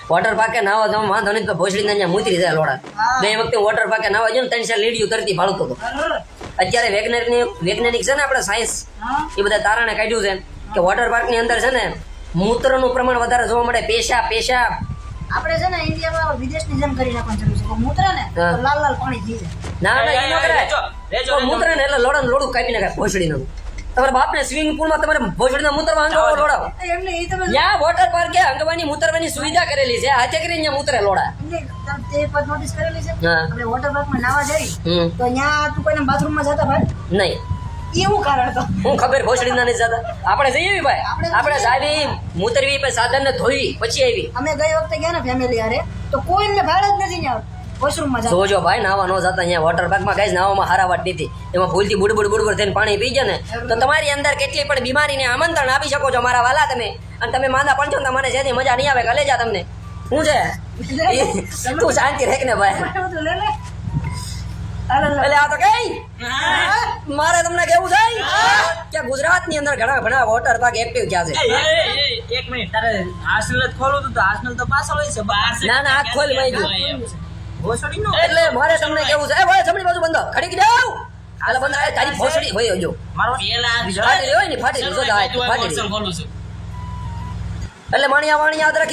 Water પાર્કે નાવા જવા વાંધો નહીં તો ભોસડીને અહીંયા મૂતરી જાય લોડા ગઈ વખતે વોટર પાર્કે નાવા ગયો ને 3-4 લીડીયું તરતી ભાળતો હતો અત્યારે વૈજ્ઞાનિક છે ને આપણે સાયન્સ એ બધા તારણે કાઢ્યું છે કે વોટર પાર્ક ની અંદર છે ને મૂત્રનું પ્રમાણ વધારે જોવા મળે પેશાબ આપણે છે ને ઇન્ડિયામાં વિદેશની જેમ કરી નાખવાનું જરૂર છે મૂત્ર ને તો લાલ લાલ પાણી થઈ જાય ના એ ન કરાય મૂત્ર ને એટલે લોડું કાપી નાખાય ભોસડીનું તમારા બાપને સ્વિમિંગ પૂલમાં તમારે ભોસડીના મૂત્રમાં અંગવા લોડાવો એમને એ તમે ત્યાં વોટર પાર્કે અંગવાની મૂતરવાની સુવિધા કરેલી છે હાથે કરીને ત્યાં મૂતરે લોડા તે પદ નોટિસ કરેલી છે હા. આપણે વોટર પાર્કમાં નાવા જઈ હમ. તો ત્યાં તું કોઈના બાથરૂમમાં જતા ભાઈ નહીં એવું કારણ તો હું ખબર ભોસડીના નહીં જતા આપણે જઈએ ભાઈ આપણે જાવી મૂતરવી પછી સાધન ને ધોઈ પછી આવી અમે ગઈ વખતે ગયા ને ફેમિલી હારે તો કોઈને ભાડ જ નથી ત્યાં વોશરૂમમાં જતા જોજો ભાઈ નાવા નો જતા અહીંયા વોટર પાર્કમાં કઈ નાવામાં હારાવાટ નથી એમાં ભૂલથી બુડબુડ થઈને પાણી પી જાય ને તો તમારી અંદર કેટલી પણ બીમારીને આમંત્રણ આપી શકો છો મારા વાલા તમે અને તમે માંદા પડશો ને મને જેથી મજા નહીં આવે કલે જા તમને શું છે તું શાંતિ રેખ ને ભાઈ બધું લે લે એટલે આ તો કઈ મારે તમને કેવું છે કે ગુજરાત ની અંદર ઘણા વોટર પાર્ક એક્ટિવ ક્યાં છે એક મિનિટ તારે આર્સેનલ જ ખોલવું હતું તો આર્સેનલ તો પાછળ હોય છે બહાર ના આંખ ખોલ ભાઈ ગયું ભોસડી નો એટલે મારે તમને કેવું છે એ ભાઈ જમણી બાજુ બંધ ખડી જાવ આલા બંધ આ તારી ભોસડી હોય જો મારો ફાટેલી હોય ને ફાટેલી જો ફાટેલી એટલે માણિયા યાદ રાખી